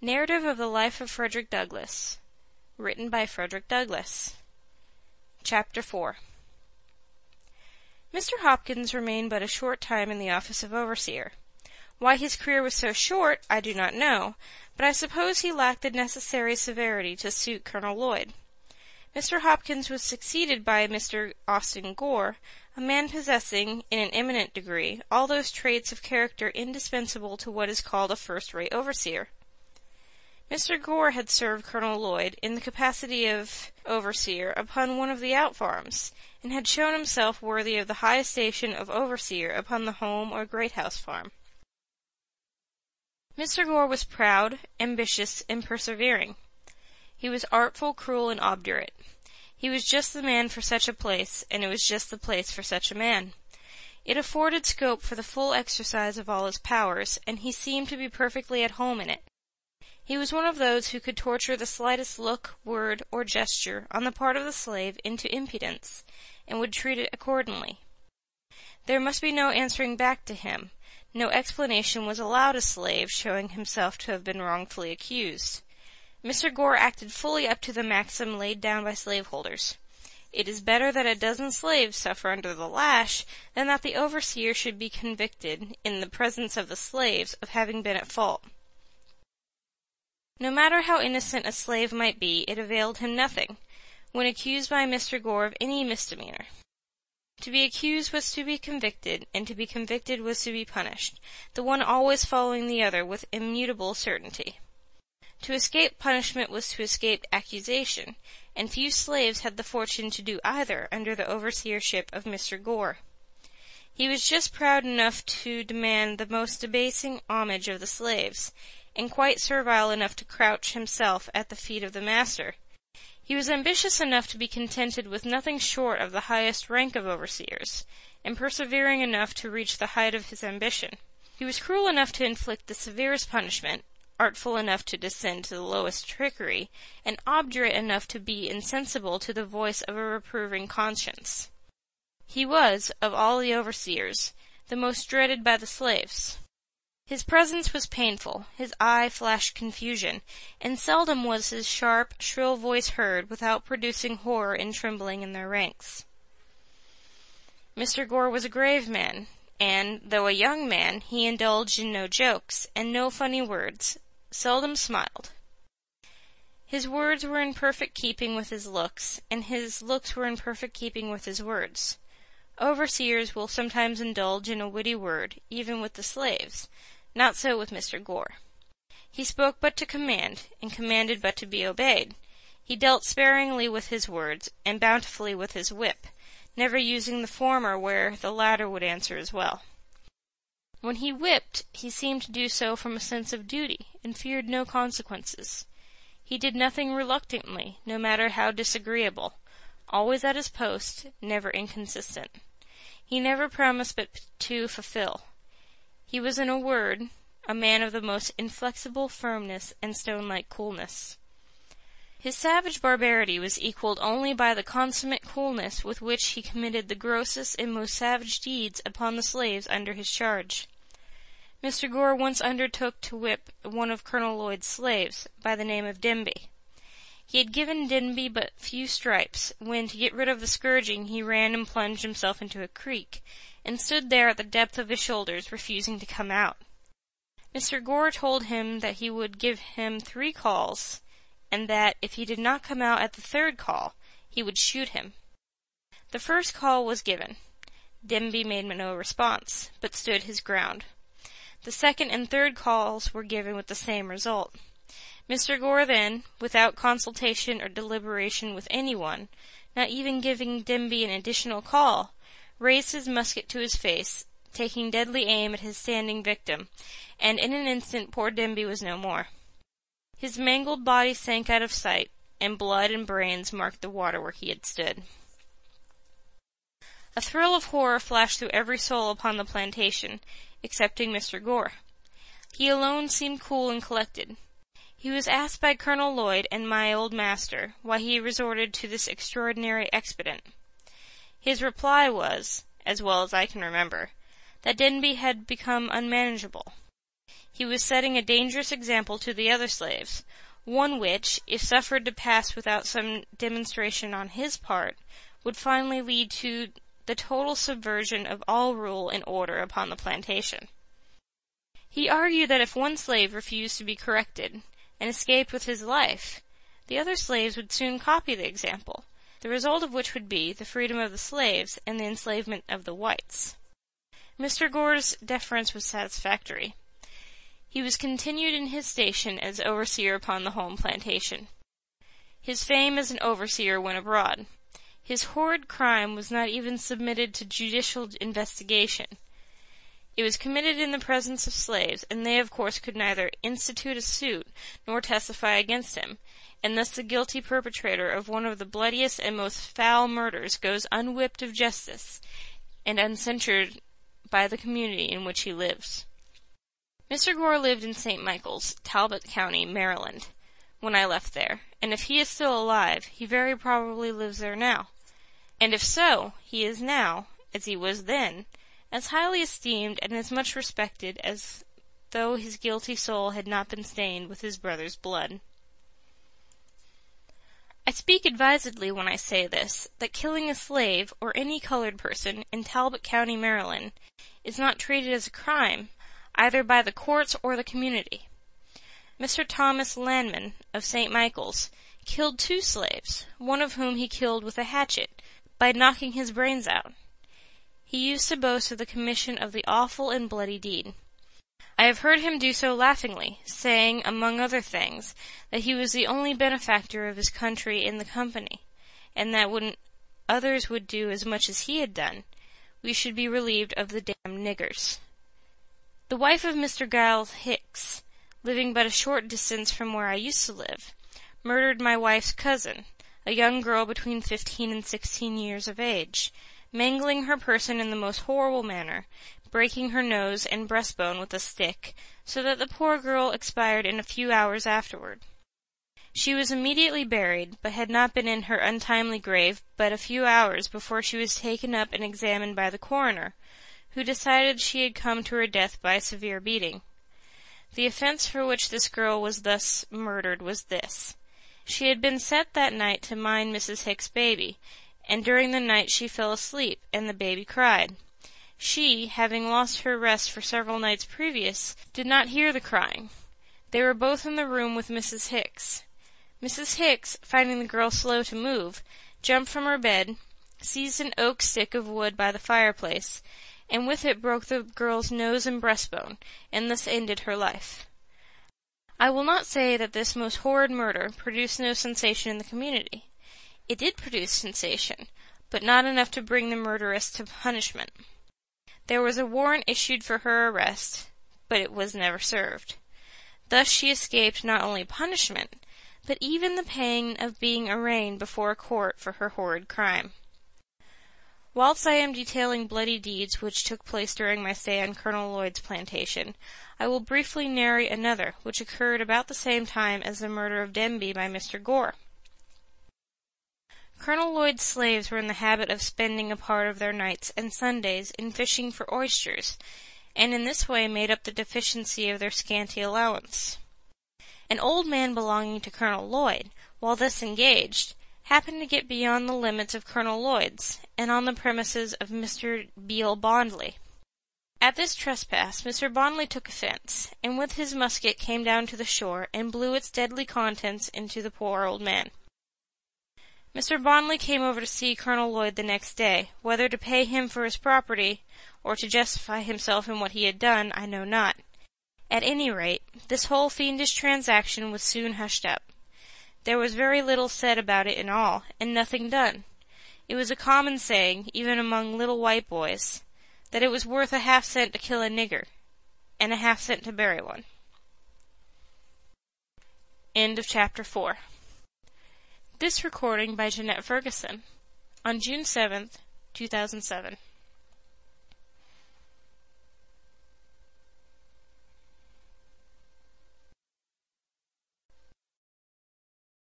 Narrative of the Life of Frederick Douglass. Written by Frederick Douglass. Chapter 4. Mr. Hopkins remained but a short time in the office of overseer. Why his career was so short, I do not know, but I suppose he lacked the necessary severity to suit Colonel Lloyd. Mr. Hopkins was succeeded by Mr. Austin Gore, a man possessing, in an eminent degree, all those traits of character indispensable to what is called a first-rate overseer. Mr. Gore had served Colonel Lloyd in the capacity of overseer upon one of the out farms, and had shown himself worthy of the high station of overseer upon the home or great house farm. Mr. Gore was proud, ambitious, and persevering. He was artful, cruel, and obdurate. He was just the man for such a place, and it was just the place for such a man. It afforded scope for the full exercise of all his powers, and he seemed to be perfectly at home in it. He was one of those who could torture the slightest look, word, or gesture on the part of the slave into impudence, and would treat it accordingly. There must be no answering back to him. No explanation was allowed a slave showing himself to have been wrongfully accused. Mr. Gore acted fully up to the maxim laid down by slaveholders. It is better that a dozen slaves suffer under the lash than that the overseer should be convicted, in the presence of the slaves, of having been at fault. No matter how innocent a slave might be, it availed him nothing, when accused by Mr. Gore of any misdemeanor. To be accused was to be convicted, and to be convicted was to be punished, the one always following the other with immutable certainty. To escape punishment was to escape accusation, and few slaves had the fortune to do either under the overseership of Mr. Gore. He was just proud enough to demand the most debasing homage of the slaves, and quite servile enough to crouch himself at the feet of the master. He was ambitious enough to be contented with nothing short of the highest rank of overseers, and persevering enough to reach the height of his ambition. He was cruel enough to inflict the severest punishment, artful enough to descend to the lowest trickery, and obdurate enough to be insensible to the voice of a reproving conscience. He was, of all the overseers, the most dreaded by the slaves. His presence was painful, his eye flashed confusion, and seldom was his sharp, shrill voice heard without producing horror and trembling in their ranks. Mr. Gore was a grave man, and, though a young man, he indulged in no jokes, and no funny words, seldom smiled. His words were in perfect keeping with his looks, and his looks were in perfect keeping with his words. Overseers will sometimes indulge in a witty word, even with the slaves. Not so with Mr. Gore. He spoke but to command, and commanded but to be obeyed. He dealt sparingly with his words, and bountifully with his whip, never using the former where the latter would answer as well. When he whipped, he seemed to do so from a sense of duty, and feared no consequences. He did nothing reluctantly, no matter how disagreeable, always at his post, never inconsistent. He never promised but to fulfill. He was, in a word, a man of the most inflexible firmness and stone-like coolness. His savage barbarity was equalled only by the consummate coolness with which he committed the grossest and most savage deeds upon the slaves under his charge. Mr. Gore once undertook to whip one of Colonel Lloyd's slaves, by the name of Denby. He had given Denby but few stripes, when, to get rid of the scourging, he ran and plunged himself into a creek, and stood there at the depth of his shoulders, refusing to come out. Mr. Gore told him that he would give him 3 calls, and that, if he did not come out at the 3rd call, he would shoot him. The first call was given. Denby made no response, but stood his ground. The 2nd and 3rd calls were given with the same result. Mr. Gore then, without consultation or deliberation with anyone, not even giving Denby an additional call, raised his musket to his face, taking deadly aim at his standing victim, and in an instant poor Denby was no more. His mangled body sank out of sight, and blood and brains marked the water where he had stood. A thrill of horror flashed through every soul upon the plantation, excepting Mr. Gore. He alone seemed cool and collected. He was asked by Colonel Lloyd and my old master why he resorted to this extraordinary expedient. His reply was, as well as I can remember, that Denby had become unmanageable. He was setting a dangerous example to the other slaves, one which, if suffered to pass without some demonstration on his part, would finally lead to the total subversion of all rule and order upon the plantation. He argued that if one slave refused to be corrected, and escaped with his life, the other slaves would soon copy the example, the result of which would be the freedom of the slaves and the enslavement of the whites. Mr. Gore's deference was satisfactory. He was continued in his station as overseer upon the home plantation. His fame as an overseer went abroad. His horrid crime was not even submitted to judicial investigation. It was committed in the presence of slaves, and they of course could neither institute a suit nor testify against him, and thus the guilty perpetrator of one of the bloodiest and most foul murders goes unwhipped of justice, and uncensured by the community in which he lives. Mr. Gore lived in St. Michael's, Talbot County, Maryland, when I left there, and if he is still alive, he very probably lives there now. And if so, he is now, as he was then, as highly esteemed and as much respected as though his guilty soul had not been stained with his brother's blood. I speak advisedly when I say this, that killing a slave, or any colored person, in Talbot County, Maryland, is not treated as a crime, either by the courts or the community. Mr. Thomas Landman, of St. Michael's, killed 2 slaves, one of whom he killed with a hatchet, by knocking his brains out. He used to boast of the commission of the awful and bloody deed. I have heard him do so laughingly, saying, among other things, that he was the only benefactor of his country in the company, and that when others would do as much as he had done, we should be relieved of the damned niggers. The wife of Mr. Giles Hicks, living but a short distance from where I used to live, murdered my wife's cousin, a young girl between 15 and 16 years of age, mangling her person in the most horrible manner, breaking her nose and breastbone with a stick, so that the poor girl expired in a few hours afterward. She was immediately buried, but had not been in her untimely grave but a few hours before she was taken up and examined by the coroner, who decided she had come to her death by a severe beating. The offense for which this girl was thus murdered was this. She had been set that night to mind Mrs. Hicks's baby, and during the night she fell asleep, and the baby cried. She, having lost her rest for several nights previous, did not hear the crying. They were both in the room with Mrs. Hicks. Mrs. Hicks, finding the girl slow to move, jumped from her bed, seized an oak stick of wood by the fireplace, and with it broke the girl's nose and breastbone, and thus ended her life. I will not say that this most horrid murder produced no sensation in the community. It did produce sensation, but not enough to bring the murderess to punishment. There was a warrant issued for her arrest, but it was never served. Thus she escaped not only punishment, but even the pain of being arraigned before a court for her horrid crime. Whilst I am detailing bloody deeds which took place during my stay on Colonel Lloyd's plantation, I will briefly narrate another, which occurred about the same time as the murder of Denby by Mr. Gore. Colonel Lloyd's slaves were in the habit of spending a part of their nights and Sundays in fishing for oysters, and in this way made up the deficiency of their scanty allowance. An old man belonging to Colonel Lloyd, while thus engaged, happened to get beyond the limits of Colonel Lloyd's, and on the premises of Mr. Beale Bondley. At this trespass Mr. Bondley took offence, and with his musket came down to the shore, and blew its deadly contents into the poor old man. Mr. Bondley came over to see Colonel Lloyd the next day. Whether to pay him for his property, or to justify himself in what he had done, I know not. At any rate, this whole fiendish transaction was soon hushed up. There was very little said about it in all, and nothing done. It was a common saying, even among little white boys, that it was worth a half-cent to kill a nigger, and a half-cent to bury one. End of Chapter 4. This recording by Jeanette Ferguson on June 7th, 2007.